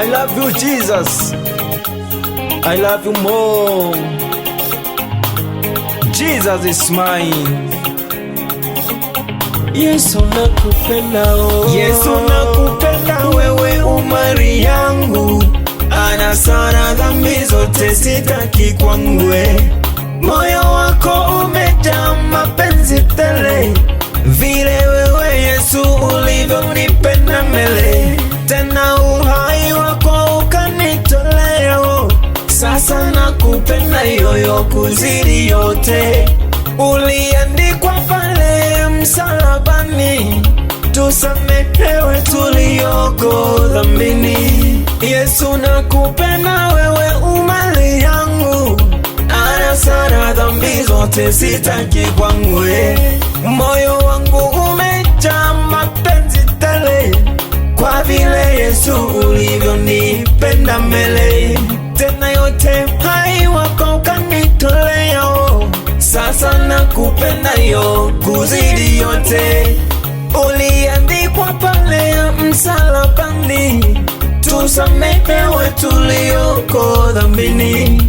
I love you, Jesus. I love you more. Jesus is mine. Yesu nakupenda, oh. Yesu nakupenda, wewe umari yangu. Ana sana dhambi zote sitaki kwangwe. Moyo wako umejaa mapenzi tele, vile wewe Yesu ulivyonipenda mbele. Tena uhai wako ukanitolea, sasa nakupenda yoyo kuzidi yote. Uliandikwa pale msalabani, tusamehewe tulioko dhambini. Yesu nakupenda, wewe umali yangu. Ana sana dhambi zote sitaki kwangwe. Moyo wangu umejaa mapenzi tele, kwa vile Yesu ulivyonipenda mbele. Tena yote hai wako ukanitolea, sasa nakupenda yo kuzidi yote. Uliandikwa pale msalabani, tusamehewe tulioko dhambini.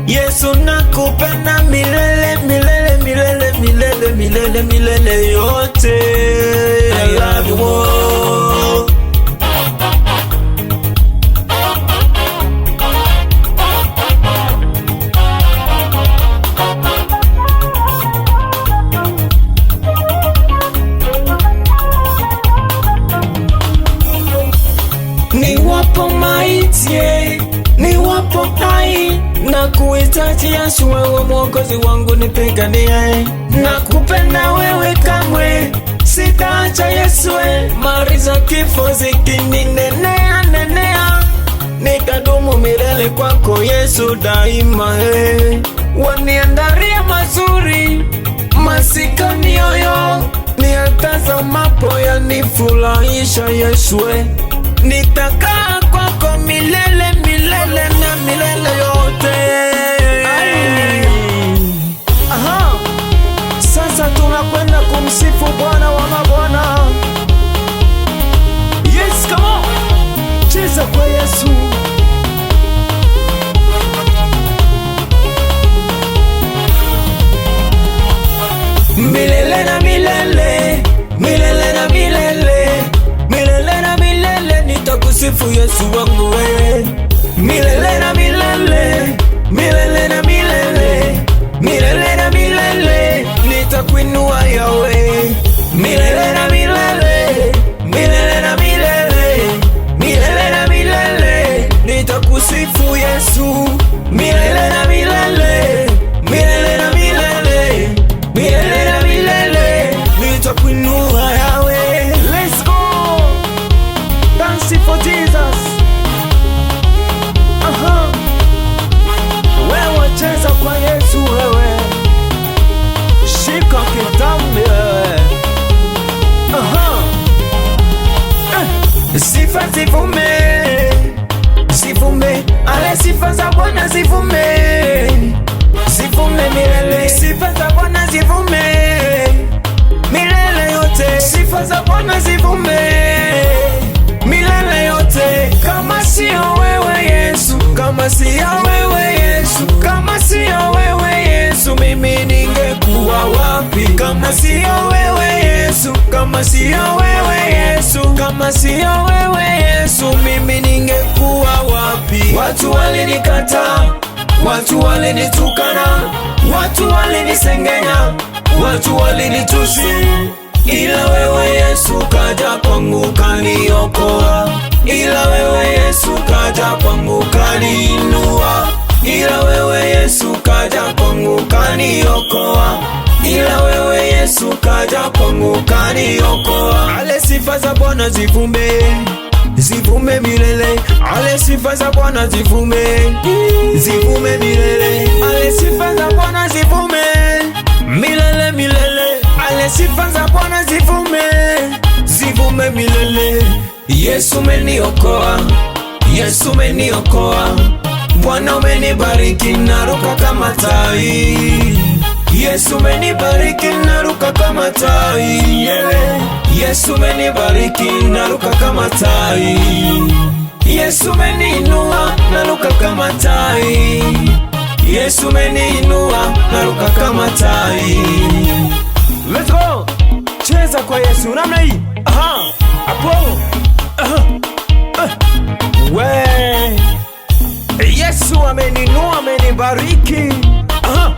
Yesu nakupenda milele, milele, milele, milele, milele, milele yote. I love you more. Niwapo maiti, niwapo hai, na kuhitaji Yesu, wewe mwokozi wangu nipiganie. Nakupenda wewe kamwe sitaacha Yesu, mari za kifo zikininenea nenea, nitadumu milele kwako Yesu daima. Waniandaria mazuri masikani yoyo, niyatazamapo yanifurahisha Yesu. Nitakaa kwako milele, milele na milele yote. Aha. Sasa tunakwenda kumsifu Bwana wa mabwana. Yes, come on. Cheza kwa Yesu. Milele na milele, milele na milele, milele na milele nitakusifu Yesu wangu wewe. Milele na milele, milele na milele, milele na milele nitakuinua Yahweh. Milele na milele, milele na milele, milele na milele nitakusifu Yesu. Milele na milele, milele na milele, milele na milele nitakuinua Yahweh. Let's go dance for Jesus. Aha. Wewe cheza kwa Yesu, wewe shika kitambi wewe. Aha. Sifa zivume, zivume, ale sifa za Bwana zivume, zivume milele. Sifa za Bwana zivume milele yote. Sifa za Bwana zivume milele yote. Kama sio wewe Yesu, kama sio wewe Yesu, kama sio wewe Yesu, mimi ningekuwa wapi? Kama sio wewe Yesu, kama sio wewe Yesu, kama sio wewe Yesu, mimi ningekuwa wapi? Watu walinikataa, watu walinitukana, watu walinisengenya, watu walinitusi, ila wewe Yesu kaja kwangu kaniokoa. Ila wewe Yesu kaja kwangu kaniinua. Ila wewe Yesu kaja kwangu kaniokoa. Ila wewe Yesu kaja kwangu kaniokoa. Ale sifa za Bwana zivume, zivume milele. Ale sifa za Bwana zivume, zivume milele. Ale sifa za Bwana zivume milele, milele. Ale sifa za Bwana zivume, zivume milele. Yesu umeniokoa, Yesu umeniokoa. Bwana umenibariki naruka kama tai. Yesu umenibariki naruka kama tai. Yesu umenibariki naruka kama tai. Yesu ameniinua, naruka kama tai. Yesu ameniinua, naruka kama tai. Let's go. Cheza kwa Yesu namna hii. Aha. Hapo. Aha. We. Yesu ameninua, amenibariki. Aha.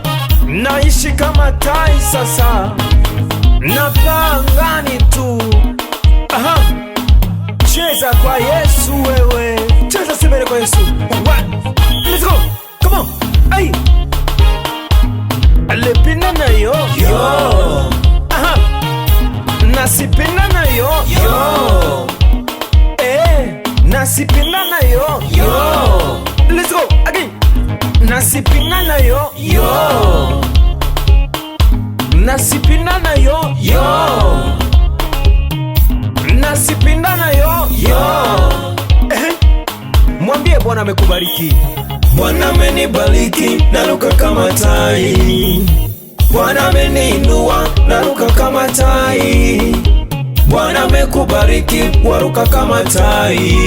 Naishi kama tai sasa. Napaa angani tu. Aha. Cheza kwa Yesu wewe. Cheza sebele kwa Yesu. Let's go. Come on. Ay. Alepina na yo. Yo. Aha. Nasipina na yo. Yo. Nasipina na yo. Yo. Let's go. Again. Nasipina na yo. Yo. Nasipina na yo. Yo. Nasipina na yo. Yo. Mwambie Bwana amekubariki. Bwana amenibariki, naruka kama tai. Bwana ameniinua, naruka kama tai. Bwana amekubariki, waruka kama tai.